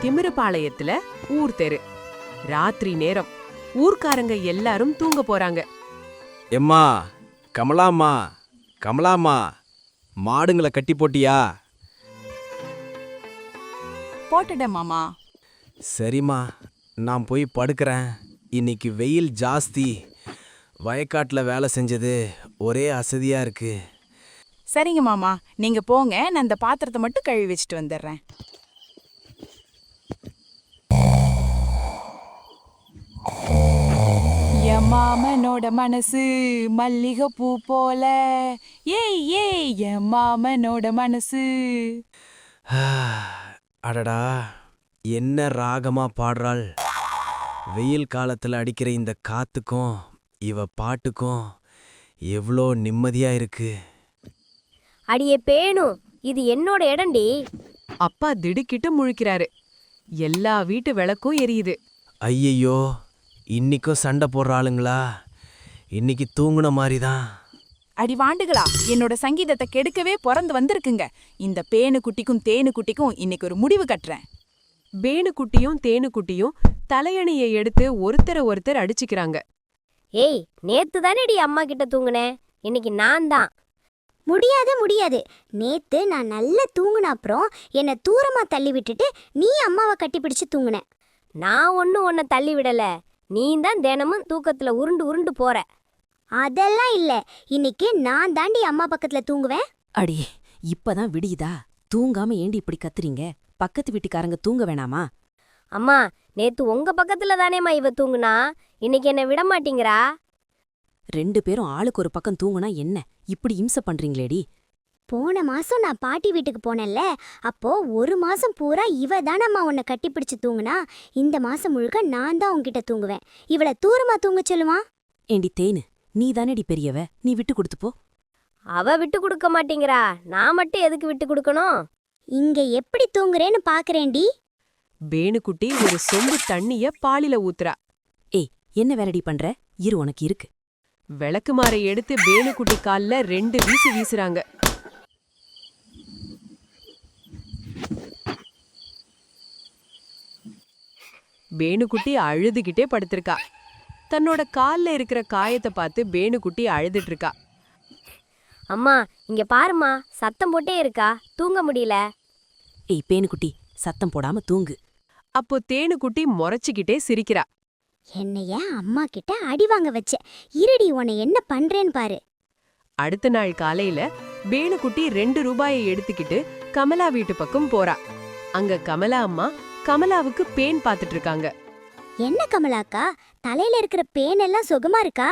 திமிருபாளையத்துல ஊர் தெரு. ராத்திரி நேரம். ஊர்க்காரங்க எல்லாரும் தூங்க போறாங்க. எம்மா, கமலாம்மா, கமலாம்மா, மாடுங்களை கட்டி போட்டியா? போட்டுட்டேன் மாமா. சரிம்மா, நான் போய் படுக்கிறேன். இன்னைக்கு வெயில் ஜாஸ்தி. வயக்காட்டில் வேலை செஞ்சது ஒரே அசதியா இருக்கு. சரிங்க மாமா, நீங்க போங்க, நான் இந்த பாத்திரத்தை மட்டும் கழுவி வச்சுட்டு வந்துடுறேன். என் மாமனோட மனசு மல்லிகை பூ போல, ஏய் ஏய் என் மாமனோட மனசு. அடடா, என்ன ராகமா பாடுறாள்! வெயில் காலத்தில் அடிக்கிற இந்த காத்துக்கும் இவ பாட்டுக்கும் எவ்வளோ நிம்மதியா இருக்கு. அடியே பேணு, இது என்னோட இடண்டி. அப்பா திடுக்கிட்டு முழிக்கிறாரு. எல்லா வீட்டு விளக்கும் எரியுது. ஐயையோ, இன்னைக்கும் சண்டை போடுற ஆளுங்களா? இன்னைக்கு தூங்குன மாதிரிதான். அடி வாண்டுகளா, என்னோட சங்கீதத்தை கெடுக்கவே பிறந்து வந்திருக்குங்க. இந்த பேனு குட்டிக்கும் தேனு குட்டிக்கும் இன்னைக்கு ஒரு முடிவு கட்டுறேன். பேணுக்குட்டியும் தேனுக்குட்டியும் தலையணையை எடுத்து ஒருத்தர் அடிச்சுக்கிறாங்க. ஏய், நேத்து தானேடி அம்மா கிட்ட தூங்குனேன், இன்னைக்கு நான் தான். முடியாது. நேத்து நான் நல்லா தூங்குன அப்புறம் என்னை தூரமா தள்ளி விட்டுட்டு நீ அம்மாவை கட்டிப்பிடிச்சு தூங்குன. நான் ஒன்னும் உன்னை தள்ளி விடல, நீ தான் தினமும் தூக்கத்துல உருண்டு உருண்டு போற. அதெல்லாம் இல்ல, இன்னைக்கு நான் தாண்டி அம்மா பக்கத்துல தூங்குவேன். அடி, இப்பதான் விடியுதா? தூங்காம ஏண்டி இப்படி கத்துறீங்க? பக்கத்து வீட்டுக்காரங்க தூங்க வேணாமா? அம்மா, நேத்து உங்க பக்கத்துல தானேம்மா இவ தூங்குனா, இன்னைக்கு என்ன விட மாட்டீங்கறா? 2 பேரும் ஆளுக்கு ஒரு பக்கம் தூங்குனா என்ன இப்படி இம்சை பண்றீங்களேடி? போன மாசம் நான் பாட்டி வீட்டுக்கு போனேன்ல, அப்போ 1 மாசம் பூரா இவ தானம்மா உன்னை கட்டிப்பிடிச்சு தூங்குனா. இந்த மாசம் முழுக்க நான் தான் உன்கிட்ட தூங்குவேன். இவளை தூரமா தூங்க சொல்லுவான். ஏண்டி தேனு, நீ தானேடி பெரியவ, நீ விட்டு கொடுத்து போ. அவ விட்டு கொடுக்க மாட்டேங்கிறா, நான் மட்டும் எதுக்கு விட்டு கொடுக்கணும்? இங்க எப்படி தூங்குறேன்னு பாக்குறேன்டி. பேணுக்குட்டி ஒரு சொம்பு தண்ணிய பாலில ஊத்துறா. ஏய், என்ன வேலைடி பண்ற? இரு, உனக்கு இருக்கு. விளக்குமாரை எடுத்து பேணுக்குட்டி கால்ல 2 வீசு வீசுறாங்க. பேணுக்குட்டி அழுதுகிட்டே படுத்திருக்கா. தன்னோட கால்ல இருக்கிற காயத்தை பார்த்து பேணுக்குட்டி அழுதுட்டு இருக்கா. அம்மா, இங்க பாருமா, சத்தம் போட்டே இருக்கா, தூங்க முடியல. ஏய் பேனுக்குட்டி, சத்தம் போடாம தூங்கு. அப்போ தேனுக்குட்டி முறைச்சிக்கிட்டே சிரிக்கிறா. என்னைய அம்மா கிட்ட அடி வாங்க வச்ச, இருடி உன்னை என்ன பண்றேன்னு பாரு. அடுத்த நாள் காலையில பேணுக்குட்டி 2 ரூபாயை எடுத்துக்கிட்டு கமலா வீட்டு பக்கம் போறா. அங்க கமலா அம்மா கமலாவுக்கு பேன் பாத்துட்டு இருக்காங்க. என்ன கமலாக்கா, தலையில இருக்கிற பேன் எல்லாம் சுகமா இருக்கா?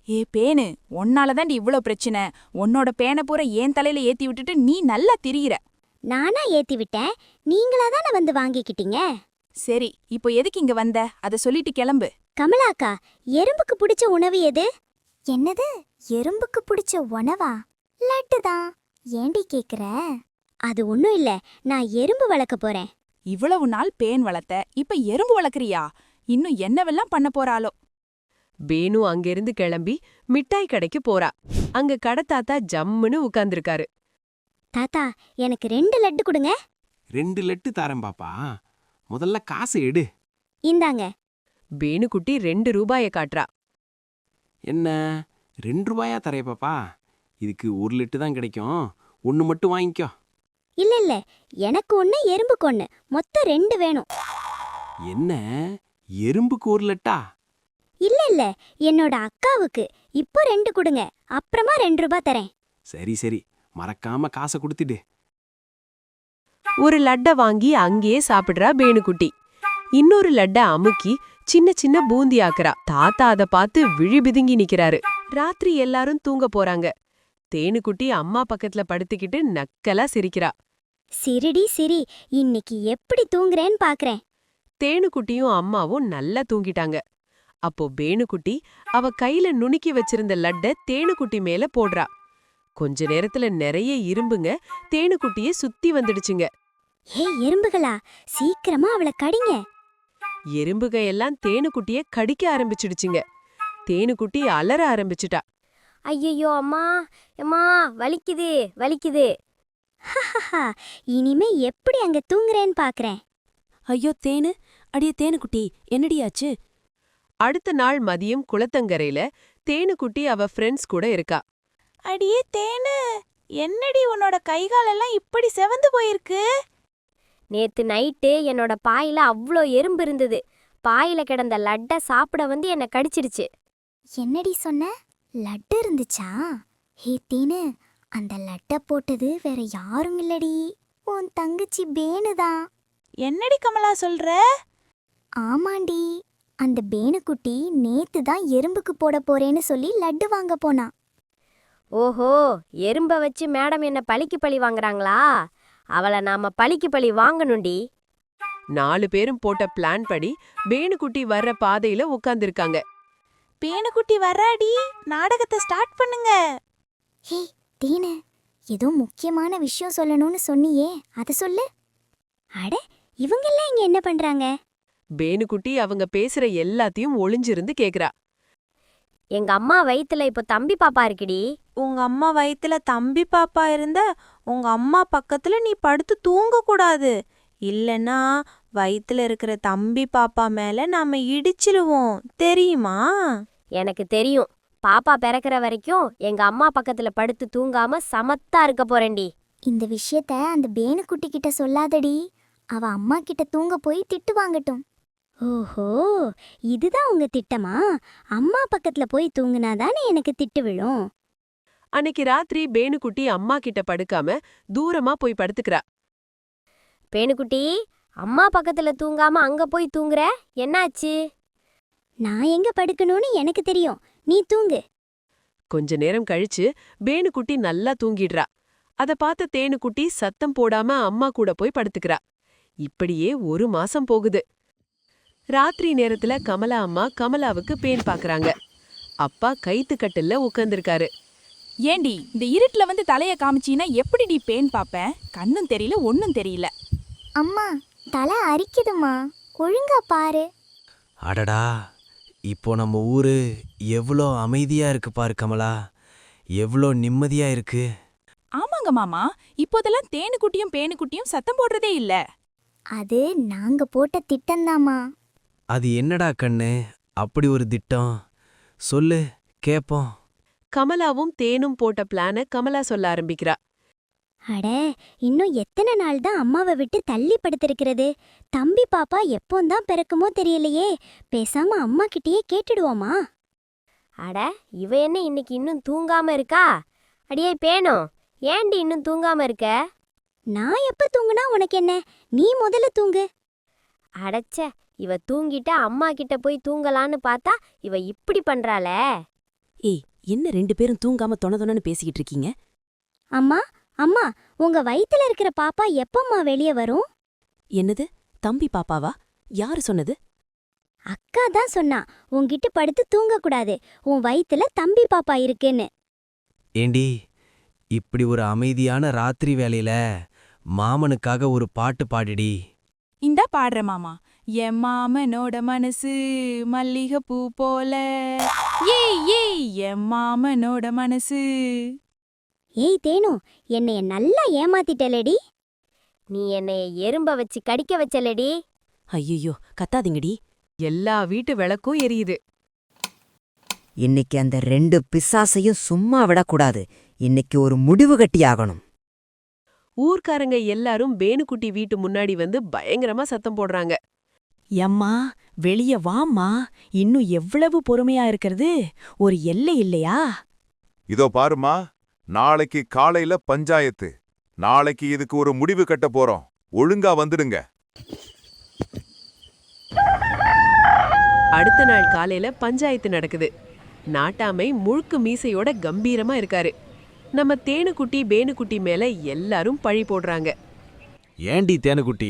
ஏ பேனு, உன்னாலதாண்டி இவ்ளோ பிரச்சனை. உன்னோட பேனை பூரா ஏன் தலையில ஏத்தி விட்டுட்டு நீ நல்லா திரியிற. நானா ஏத்தி விட்டேன், நீங்களா தானே வந்து வாங்கிக்கிட்டீங்க. சரி, இப்போ எதுக்கு இங்க வந்த? அத சொல்லிட்டு கிளம்பு. கமலாக்கா, எறும்புக்கு பிடிச்ச உணவு எது? என்னது, எறும்புக்கு பிடிச்ச உணவா? லட்டு தான். ஏண்டி கேக்குற? அது ஒண்ணும் இல்ல, நான் எறும்பு வளர்க்க போறேன். இவ்வளவு நாள் பேன் வளர்த்த, இப்ப எறும்பு வளர்க்கறியா? இன்னும் என்னவெல்லாம் பண்ண போறாளோ? பேனு அங்கிருந்து கிளம்பி மிட்டாய் கடைக்கு போறா. அங்க கடை தாத்தா ஜம்முன்னு உட்கார்ந்திருக்காரு. தாத்தா, எனக்கு 2 லட்டு கொடுங்க. 2 லட்டு தரேன் பாப்பா, முதல்ல காசு எடு. இந்தாங்க. பேணுக்குட்டி 2 ரூபாயை காட்டுறா. என்ன 2 ரூபாயா தரே பாப்பா? இதுக்கு 1 லட்டு தான் கிடைக்கும், 1 மட்டும் வாங்கிக்கோ. இல்ல, எனக்கு 1, எறும்புக்கு 1, மொத்தம் 2 வேணும். என்ன, எறும்புக்கு 1 லட்டா? இல்ல, என்னோட அக்காவுக்கு. இப்போ 2 கொடுங்க, அப்புறமா 2 ரூபாய் தரேன். சரி, மறக்காம காசை கொடுத்துடு. ஒரு லட்டை வாங்கி அங்கேயே சாப்பிடுறா பேணுக்குட்டி. இன்னொரு லட்டை அமுக்கி சின்ன சின்ன பூந்தி ஆக்குறா. தாத்தா அத பார்த்து விழி பிதுங்கி நிக்கிறாரு. ராத்திரி எல்லாரும் தூங்க போறாங்க. தேனுக்குட்டி அம்மா பக்கத்துல படுத்துக்கிட்டு நக்கலா சிரிக்கிறா. சிரிடி சிரி, இன்னைக்கு எப்படி தூங்குறேன்னு பாக்குறேன். தேனுக்குட்டியும் அம்மாவும் நல்லா தூங்கிட்டாங்க. அப்போ பேணுக்குட்டி அவ கையில நுணுக்கி வச்சிருந்த லட்டை தேனுக்குட்டி மேல போடுறா. கொஞ்ச நேரத்துல நிறைய இரும்புங்க தேனுக்குட்டிய சுத்தி வந்துடுச்சுங்க. எறும்புகளா, சீக்கிரமா அவளை கடிங்க. எறும்புக எல்லாம் தேனுக்குட்டிய கடிக்க ஆரம்பிச்சிடுச்சுங்க. தேனுக்குட்டி அலற ஆரம்பிச்சுட்டா. ஐயையோ அம்மா, அம்மா வலிக்குது. இனிமே எப்படி அங்க தூங்குறேன்னு பாக்குறேன். ஐயோ தேனு, அடியே தேனுக்குட்டி, என்னடியாச்சு? அடுத்த நாள் மதியம் குளத்தங்கரையில தேனுக்குட்டி அவ ஃப்ரெண்ட்ஸ் கூட இருக்கா. அடியே தேனு, என்னடி உன்னோட கைகாலெல்லாம் இப்படி செவந்து போயிருக்கு? நேத்து நைட்டு என்னோட பாயில அவ்ளோ எறும்பு இருந்தது. பாயில கிடந்த லட்டை சாப்பிட வந்து என்னை கடிச்சிடுச்சு. என்னடி சொன்ன? லட்டு இருந்துச்சா? ஹே தேனு, அந்த லட்டை போட்டது வேற யாரும் இல்லடி, உன் தங்கச்சி பேனுதான். என்னடி கமலா சொல்ற? ஆமாண்டி, அந்த பேனுக்குட்டி நேத்து தான் எறும்புக்கு போட போறேன்னு சொல்லி லட்டு வாங்க போனா. ஓஹோ, எறும்ப வச்சு மேடம் என்ன பழிக்கு பழி வாங்குறாங்களா? அவளை நாம பழிக்கு பழி வாங்கணுண்டி. 4 பேரும் போட்ட பிளான் படி பேனுக்குட்டி வர்ற பாதையில உட்கார்ந்திருக்காங்க. பேனுக்குட்டி வர்றாடி, நாடகத்தை ஸ்டார்ட் பண்ணுங்க. ஹே தேனு, ஏதோ முக்கியமான விஷயம் சொல்லணும்னு சொன்னியே, அத சொல்லு. அட, இவங்கெல்லாம் இங்க என்ன பண்றாங்க? பேனுக்குட்டி அவங்க பேசுற எல்லாத்தையும் ஒளிஞ்சிருந்து கேக்குறா. எங்க அம்மா வயித்துல இப்போ தம்பி பாப்பா இருக்குடி. உங்க அம்மா வயித்துல தம்பி பாப்பா இருந்த உங்க அம்மா பக்கத்துல நீ படுத்து தூங்க கூடாது. இல்லனா வயித்துல இருக்கிற தம்பி பாப்பா மேல நாம இடிச்சிருவோம், தெரியுமா? எனக்கு தெரியும். பாப்பா பிறக்கிற வரைக்கும் எங்க அம்மா பக்கத்துல படுத்து தூங்காம சமத்தா இருக்க போறேன்டி. இந்த விஷயத்த அந்த பேனுக்குட்டி கிட்ட சொல்லாதடி, அவ அம்மா கிட்ட தூங்க போய் திட்டு வாங்கட்டும். ஓஹோ, இதுதான் உங்க திட்டமா? அம்மா பக்கத்துல போய் தூங்குனாதானே எனக்கு திட்டு விழும். அன்னைக்கு ராத்திரி பேனுக்குட்டி அம்மா கிட்ட படுக்காம தூரமா போய் படுத்துக்கிறா. பேனுக்குட்டி, அம்மா பக்கத்துல தூங்காம அங்க போய் தூங்குற, என்னாச்சு? நான் எங்க படுக்கணும்னு எனக்கு தெரியும், நீ தூங்கு. கொஞ்ச நேரம் கழிச்சு பேனுக்குட்டி நல்லா தூங்கிடுறா. அத பார்த்த தேனுக்குட்டி சத்தம் போடாம அம்மா கூட போய் படுத்துக்கிறா. இப்படியே 1 மாசம் போகுது. ராத்திரி நேரத்துல கமலா அம்மா கமலாவுக்கு பேன் பாக்குறாங்க. அப்பா கைத்துக்கட்டில்ல உட்கார்ந்திருக்காரு. ஏண்டி, இந்த இருட்டுல வந்து தலைய காமிச்சீனா எப்படிடி பேன் பாப்பேன்? கண்ணும் தெரியல, ஒன்னும் தெரியல. அம்மா, தலை அரிக்குதுமா, ஒழுங்கா பாரு. அடடா, இப்போ நம்ம ஊரு எவ்வளோ அமைதியா இருக்கு பாரு கமலா, எவ்வளோ நிம்மதியா இருக்கு. ஆமாங்க மாமா, இப்போதெல்லாம் தேனுக்குட்டியும் பேனுக்குட்டியும் சத்தம் போடுறதே இல்ல. அது நாங்க போட்ட திட்டம்தாம்மா. அது என்னடா கண்ணு, அப்படி ஒரு திட்டம் சொல்லு கேப்போம். கமலாவும் தேனும் போட்ட பிளான கமலா சொல்ல ஆரம்பிக்கிறா. அட, இன்னும் எத்தனை நாள் தான் அம்மாவை விட்டு தள்ளி படுத்திருக்கிறது? தம்பி பாப்பா எப்போந்தான் பிறக்குமோ தெரியலையே, பேசாம அம்மா கிட்டயே கேட்டுடுவோமா? அட, இவ என்ன இன்னைக்கு இன்னும் தூங்காம இருக்கா? அடியே பேனோ, ஏண்டி இன்னும் தூங்காம இருக்க? நான் எப்ப தூங்குனா உனக்கு என்ன? நீ முதல்ல தூங்கு. அடச்ச, இவ தூங்கிட்டா அம்மா கிட்ட போய் தூங்கலான்னு பார்த்தா இவ இப்படி பண்றாளே. ஏய், என்ன 2 பேரும் தூங்காம தொண பேசிக்கிட்டு இருக்கீங்க? அம்மா, அம்மா, உங்க வயித்துல இருக்கிற பாப்பா எப்பம்மா வெளியே வரும்? என்னது, தம்பி பாப்பாவா? யாரு சொன்னது? அக்கா தான் சொன்னா, உன்கிட்ட படுத்து தூங்கக்கூடாது, உன் வயித்துல தம்பி பாப்பா இருக்குன்னு. ஏண்டி, இப்படி ஒரு அமைதியான ராத்திரி வேளையில மாமனுக்காக ஒரு பாட்டு பாடிடி. இந்தா பாடுற மாமா. என் மாமனோட மனசு மல்லிகை பூ போல, ஏய் ஏய் என் மாமனோட மனசு. ஏய் தேனு, என்னைய நல்லா ஏமாத்திட்டலடி. நீ என்னைய எறும்ப வச்சு கடிக்க வச்சலடி. ஐயோ, கத்தாதீங்கடி. எல்லா வீட்டு விளக்கும் எரியுது. இன்னைக்கு அந்த 2 பிசாசையும் சும்மா விடக்கூடாது. இன்னைக்கு ஒரு முடிவு கட்டியாகணும். ஊர்க்காரங்க எல்லாரும் பேனுக்குட்டி வீட்டு முன்னாடி வந்து பயங்கரமா சத்தம் போடுறாங்க. எம்மா, வெளிய வாம்மா, இன்னும் எவ்வளவு பொறுமையா இருக்கிறது? ஒரு எல்லை இல்லையா? இதோ பாருமா, நாளைக்கு காலையில பஞ்சாயத்து. நாளைக்கு இதுக்கு ஒரு முடிவு கட்ட போறோம். ஒழுங்கா வந்துடுங்க. அடுத்த நாள் காலையில பஞ்சாயத்து நடக்குது. நாட்டாமை முழுக்கு மீசையோட கம்பீரமா இருக்காரு. நம்ம தேனுக்குட்டி பேனுக்குட்டி மேல எல்லாரும் பழி போடுறாங்க. ஏண்டி தேனுக்குட்டி,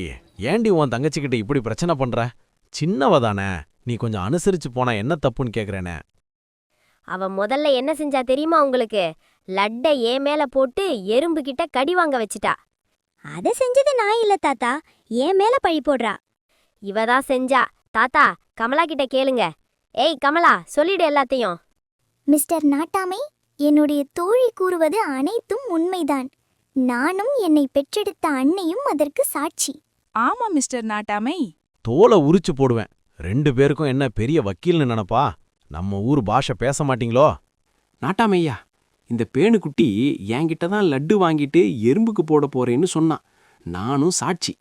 ஏண்டி உன் தங்கச்சிக்கிட்ட இப்படி பிரச்சனை பண்ற? சின்னவ தானே, நீ கொஞ்சம் அனுசரிச்சு போனா என்ன தப்புன்னு கேக்குறேனே. அவ முதல்ல என்ன செஞ்சா தெரியுமா உங்களுக்கு? லட்டை ஏன் மேல போட்டு எறும்பு கிட்ட கடி வாங்க வச்சிட்டா. அத செஞ்சது நான் இல்ல தாத்தா, என் மேல பழி போடுறா. இவதான் செஞ்சா. தாத்தா, கமலா கிட்ட கேளுங்க. ஏய் கமலா, சொல்லிடு எல்லாத்தையும். மிஸ்டர் நாட்டாமை, என்னுடைய தோழி கூறுவது அனைத்தும் உண்மைதான். நானும் என்னை பெற்றெடுத்த அன்னையும் அதற்கு சாட்சி. ஆமா மிஸ்டர் நாட்டாமை. தோலை உரிச்சு போடுவேன். 2 பேருக்கும் என்ன பெரிய வக்கீல்னு நினைப்பா? நம்ம ஊர் பாஷை பேச மாட்டீங்களோ? நாட்டாமையா, இந்த பேணுக்குட்டி என்கிட்ட தான் லட்டு வாங்கிட்டு எறும்புக்கு போட போறேன்னு சொன்னான். நானும் சாட்சி.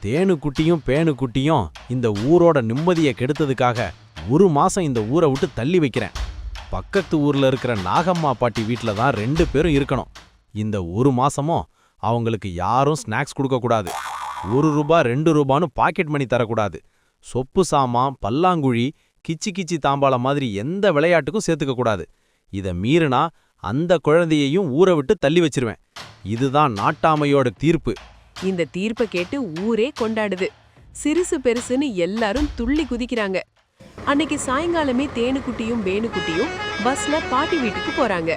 தேனுக்குட்டியும் பேணுக்குட்டியும் இந்த ஊரோட நிம்மதியை கெடுத்ததுக்காக 1 மாசம் இந்த ஊரை விட்டு தள்ளி வைக்கிறேன். பக்கத்து ஊர்ல இருக்கிற நாகம்மா பாட்டி வீட்ல தான் 2 பேரும் இருக்கணும். இந்த 1 மாசமும் அவங்களுக்கு யாரும் ஸ்நாக்ஸ் கொடுக்கக்கூடாது. 1 ரூபா 2 ரூபான்னு பாக்கெட் மணி தரக்கூடாது. சொப்பு சாமான், பல்லாங்குழி, கிச்சி கிச்சி தாம்பாளம் மாதிரி எந்த விளையாட்டுக்கும் சேர்த்துக்க கூடாது. இத மீறினா அந்த குழந்தையையும் ஊரை விட்டு தள்ளி வச்சிருவேன். இதுதான் நாட்டாமையோட தீர்ப்பு. இந்த தீர்ப்பை கேட்டு ஊரே கொண்டாடுது. சிறுசு பெருசுன்னு எல்லாரும் துள்ளி குதிக்கிறாங்க. அன்னைக்கு சாயங்காலமே தேனுக்குட்டியும் பேணுக்குட்டியும் பஸ்ல பாட்டி வீட்டுக்கு போறாங்க.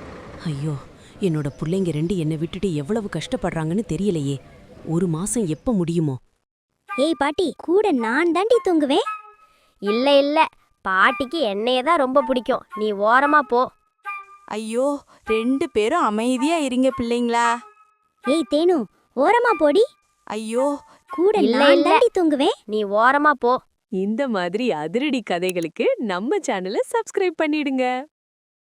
ஐயோ, என்னோட புள்ளைங்க 2 என்னை விட்டுட்டு எவ்வளவு கஷ்டப்படுறாங்கன்னு தெரியலையே. 1 மாசம் எப்ப முடியுமோ? ஏய் பாட்டி, கூட நான் தாண்டி தூங்குவேன். இல்ல இல்ல, பாட்டிக்கு என்னைய தான் ரொம்ப பிடிக்கும். நீ ஓரமா போ. ஐயோ, 2 பேரும் அமைதியா இருங்க பிள்ளைங்களா. ஏய் தேனு, ஓரமா போடி. ஐயோ, கூட இல்ல, நான் இல்ல. தாண்டி தூங்குவேன். நீ ஓரமா போ. இந்த மாதிரி அதிரடி கதைகளுக்கு நம்ம சேனலை சப்ஸ்கிரைப் பண்ணிடுங்க.